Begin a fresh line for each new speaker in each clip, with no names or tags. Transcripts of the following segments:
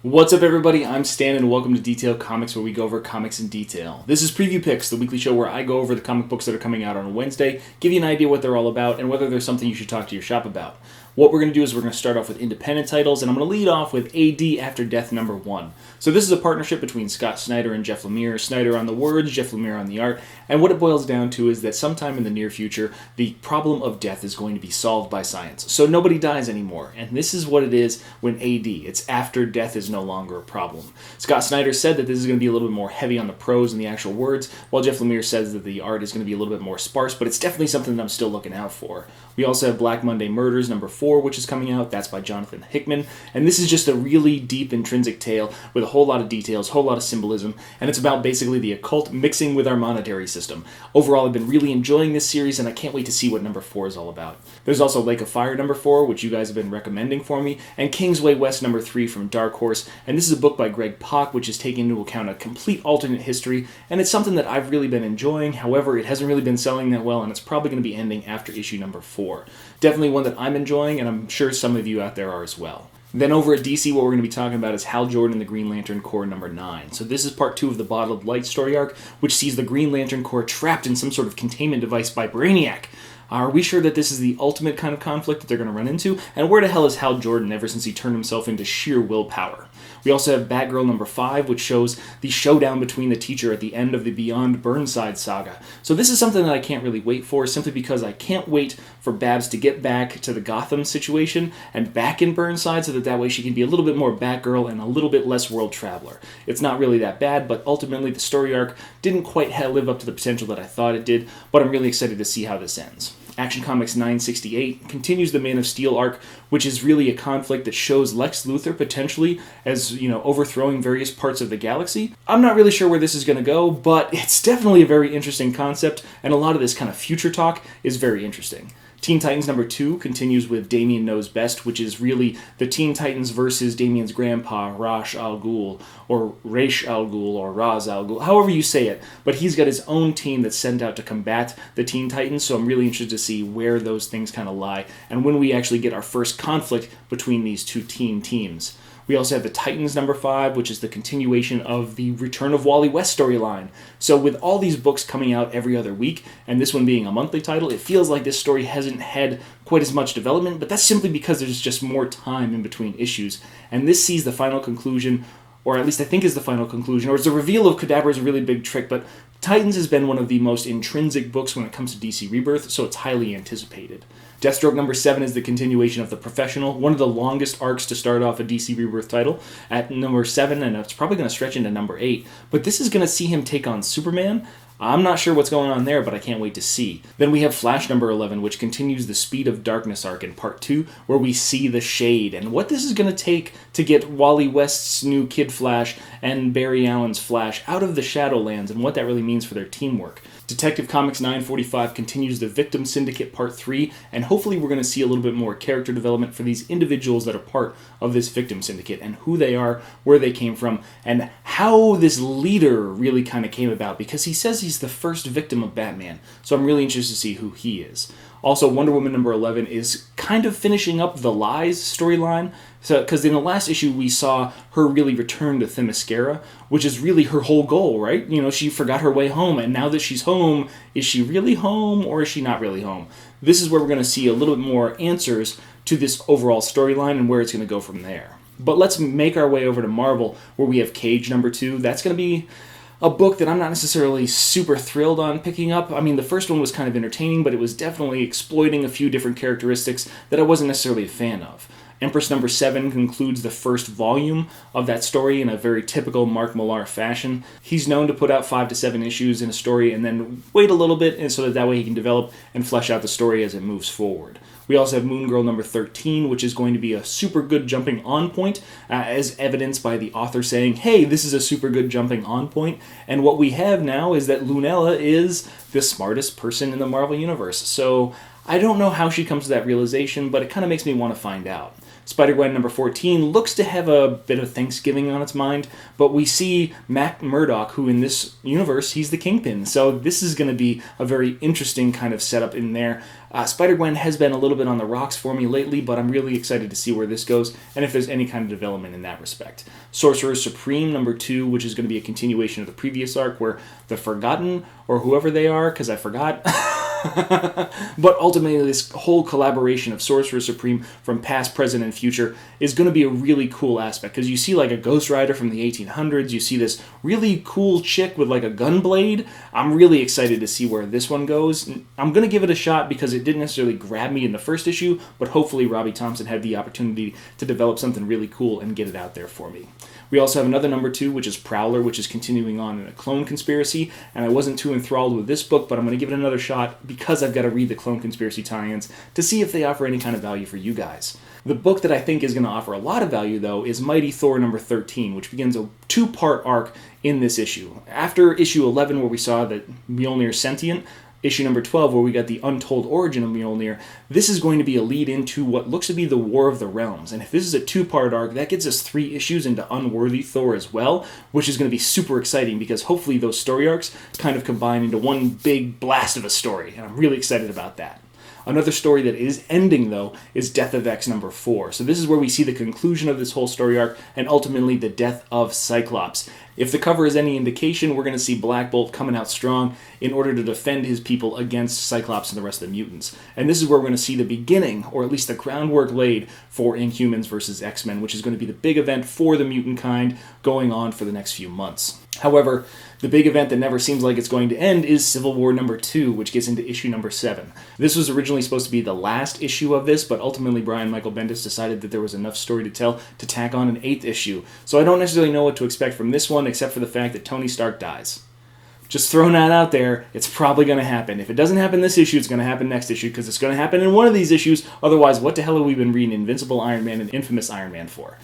What's up, everybody? I'm Stan, and welcome to Detail Comics, where we go over comics in detail. This is Preview Picks, the weekly show where I go over the comic books that are coming out on Wednesday, give you an idea what they're all about, and whether there's something you should talk to your shop about. What we're going to do is we're going to start off with independent titles, and I'm going to lead off with AD After Death #1. So this is a partnership between Scott Snyder and Jeff Lemire. Snyder on the words, Jeff Lemire on the art, and what it boils down to is that sometime in the near future, the problem of death is going to be solved by science. So nobody dies anymore, and this is what it is when AD. It's after death is no longer a problem. Scott Snyder said that this is going to be a little bit more heavy on the prose and the actual words, while Jeff Lemire says that the art is going to be a little bit more sparse, but it's definitely something that I'm still looking out for. We also have Black Monday Murders #4, which is coming out. That's by Jonathan Hickman, and this is just a really deep, intrinsic tale with a whole lot of details, a whole lot of symbolism, and it's about basically the occult mixing with our monetary system. Overall, I've been really enjoying this series, and I can't wait to see what #4 is all about. There's also Lake of Fire #4, which you guys have been recommending for me, and Kingsway West #3 from Dark Horse, and this is a book by Greg Pak, which is taking into account a complete alternate history, and it's something that I've really been enjoying. However, it hasn't really been selling that well, and it's probably going to be ending after issue #4. Definitely one that I'm enjoying, and I'm sure some of you out there are as well. Then over at DC, what we're going to be talking about is Hal Jordan and the Green Lantern Corps #9. So this is part 2 of the Bottled Light story arc, which sees the Green Lantern Corps trapped in some sort of containment device by Brainiac. Are we sure that this is the ultimate kind of conflict that they're going to run into? And where the hell is Hal Jordan ever since he turned himself into sheer willpower? We also have Batgirl #5, which shows the showdown between the teacher at the end of the Beyond Burnside saga. So this is something that I can't really wait for, simply because I can't wait for Babs to get back to the Gotham situation and back in Burnside, so that way she can be a little bit more Batgirl and a little bit less World Traveler. It's not really that bad, but ultimately the story arc didn't quite live up to the potential that I thought it did, but I'm really excited to see how this ends. Action Comics 968 continues the Man of Steel arc, which is really a conflict that shows Lex Luthor potentially as, overthrowing various parts of the galaxy. I'm not really sure where this is going to go, but it's definitely a very interesting concept, and a lot of this kind of future talk is very interesting. Teen Titans #2 continues with Damian Knows Best, which is really the Teen Titans versus Damian's grandpa, Ra's al Ghul, or Ra's al Ghul, or Ra's al Ghul, however you say it. But he's got his own team that's sent out to combat the Teen Titans, so I'm really interested to see where those things kind of lie, and when we actually get our first conflict between these two teen teams. We also have the Titans #5, which is the continuation of the Return of Wally West storyline. So with all these books coming out every other week, and this one being a monthly title, it feels like this story hasn't had quite as much development, but that's simply because there's just more time in between issues. And this sees the final conclusion, or at least I think is the final conclusion, or it's a reveal of Kadabra is a really big trick, but Titans has been one of the most intrinsic books when it comes to DC Rebirth, so it's highly anticipated. Deathstroke #7 is the continuation of The Professional, one of the longest arcs to start off a DC Rebirth title, at #7, and it's probably going to stretch into #8. But this is going to see him take on Superman. I'm not sure what's going on there, but I can't wait to see. Then we have Flash #11, which continues the Speed of Darkness arc in part 2, where we see the Shade, and what this is going to take to get Wally West's new Kid Flash and Barry Allen's Flash out of the Shadowlands, and what that really means for their teamwork. Detective Comics 945 continues the Victim Syndicate Part 3, and hopefully we're going to see a little bit more character development for these individuals that are part of this Victim Syndicate, and who they are, where they came from, and how this leader really kind of came about, because he says he's the first victim of Batman, so I'm really interested to see who he is. Also, Wonder Woman #11 is kind of finishing up the Lies storyline, because in the last issue we saw her really return to Themyscira, which is really her whole goal, right? She forgot her way home, and now that she's home, is she really home, or is she not really home? This is where we're going to see a little bit more answers to this overall storyline and where it's going to go from there. But let's make our way over to Marvel, where we have Cage #2. That's going to be a book that I'm not necessarily super thrilled on picking up. I mean, the first one was kind of entertaining, but it was definitely exploiting a few different characteristics that I wasn't necessarily a fan of. Empress #7 concludes the first volume of that story in a very typical Mark Millar fashion. He's known to put out 5 to 7 issues in a story and then wait a little bit, and so that way he can develop and flesh out the story as it moves forward. We also have Moon Girl #13, which is going to be a super good jumping on point, as evidenced by the author saying, hey, this is a super good jumping on point. And what we have now is that Lunella is the smartest person in the Marvel Universe. So I don't know how she comes to that realization, but it kind of makes me want to find out. Spider-Gwen number 14 looks to have a bit of Thanksgiving on its mind, but we see Matt Murdock, who in this universe, he's the Kingpin. So this is going to be a very interesting kind of setup in there. Spider-Gwen has been a little bit on the rocks for me lately, but I'm really excited to see where this goes and if there's any kind of development in that respect. Sorcerer Supreme number 2, which is going to be a continuation of the previous arc where the Forgotten, or whoever they are, because I forgot... But ultimately, this whole collaboration of Sorcerer Supreme from past, present, and future is going to be a really cool aspect, because you see like a Ghost Rider from the 1800s, you see this really cool chick with like a gun blade. I'm really excited to see where this one goes. I'm going to give it a shot because it didn't necessarily grab me in the first issue, but hopefully Robbie Thompson had the opportunity to develop something really cool and get it out there for me. We also have another number 2, which is Prowler, which is continuing on in a clone conspiracy, and I wasn't too enthralled with this book, but I'm going to give it another shot because I've got to read the clone conspiracy tie-ins to see if they offer any kind of value for you guys. The book that I think is going to offer a lot of value, though, is Mighty Thor number 13, which begins a 2-part arc in this issue. After issue 11, where we saw that Mjolnir's sentient, issue number 12, where we got the untold origin of Mjolnir, this is going to be a lead into what looks to be the War of the Realms. And if this is a 2-part arc, that gets us 3 issues into Unworthy Thor as well, which is going to be super exciting because hopefully those story arcs kind of combine into one big blast of a story. And I'm really excited about that. Another story that is ending, though, is Death of X number 4. So this is where we see the conclusion of this whole story arc and ultimately the death of Cyclops. If the cover is any indication, we're going to see Black Bolt coming out strong in order to defend his people against Cyclops and the rest of the mutants. And this is where we're going to see the beginning, or at least the groundwork laid, for Inhumans versus X-Men, which is going to be the big event for the mutant kind going on for the next few months. However, the big event that never seems like it's going to end is Civil War number 2, which gets into issue number 7. This was originally supposed to be the last issue of this, but ultimately Brian Michael Bendis decided that there was enough story to tell to tack on an 8th issue. So I don't necessarily know what to expect from this one, except for the fact that Tony Stark dies. Just throwing that out there, it's probably going to happen. If it doesn't happen this issue, it's going to happen next issue, because it's going to happen in one of these issues. Otherwise, what the hell have we been reading Invincible Iron Man and Infamous Iron Man for?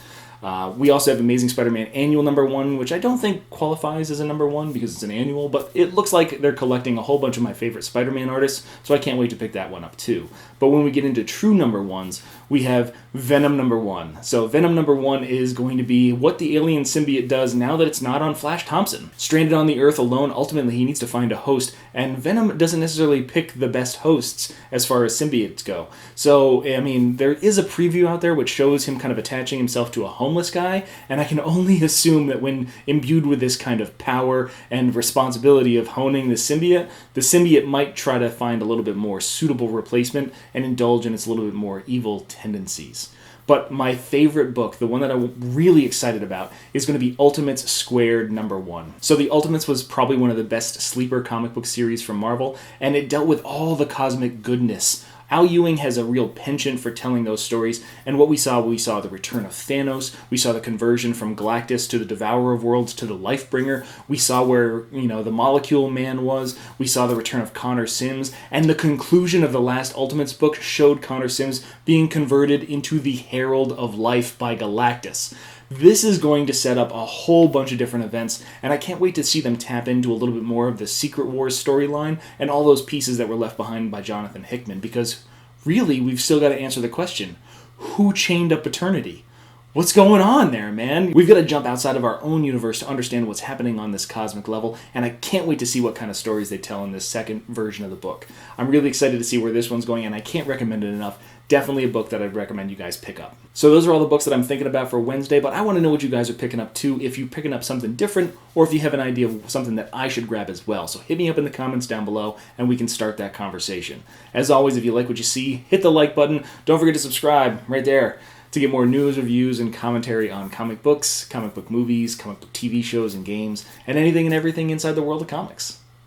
We also have Amazing Spider-Man Annual number 1, which I don't think qualifies as a number 1 because it's an annual, but it looks like they're collecting a whole bunch of my favorite Spider-Man artists, so I can't wait to pick that one up too. But when we get into true number 1s, we have Venom number 1. So Venom number 1 is going to be what the alien symbiote does now that it's not on Flash Thompson. Stranded on the Earth alone, ultimately he needs to find a host, and Venom doesn't necessarily pick the best hosts as far as symbiotes go. So, I mean, there is a preview out there which shows him kind of attaching himself to a homeless guy, and I can only assume that when imbued with this kind of power and responsibility of honing the symbiote might try to find a little bit more suitable replacement and indulge in its a little bit more evil tendencies. But my favorite book, the one that I'm really excited about, is going to be Ultimates Squared number 1. So the Ultimates was probably one of the best sleeper comic book series from Marvel, and it dealt with all the cosmic goodness. Al Ewing has a real penchant for telling those stories, and what we saw the return of Thanos, we saw the conversion from Galactus to the Devourer of Worlds to the Lifebringer, we saw where, the Molecule Man was, we saw the return of Connor Sims, and the conclusion of the last Ultimates book showed Connor Sims being converted into the Herald of Life by Galactus. This is going to set up a whole bunch of different events, and I can't wait to see them tap into a little bit more of the Secret Wars storyline and all those pieces that were left behind by Jonathan Hickman, because really, we've still got to answer the question, who chained up Eternity? What's going on there, man? We've got to jump outside of our own universe to understand what's happening on this cosmic level, and I can't wait to see what kind of stories they tell in this second version of the book. I'm really excited to see where this one's going, and I can't recommend it enough. Definitely a book that I'd recommend you guys pick up. So those are all the books that I'm thinking about for Wednesday, but I want to know what you guys are picking up too, if you're picking up something different, or if you have an idea of something that I should grab as well. So hit me up in the comments down below, and we can start that conversation. As always, if you like what you see, hit the like button. Don't forget to subscribe right there to get more news, reviews, and commentary on comic books, comic book movies, comic book TV shows and games, and anything and everything inside the world of comics.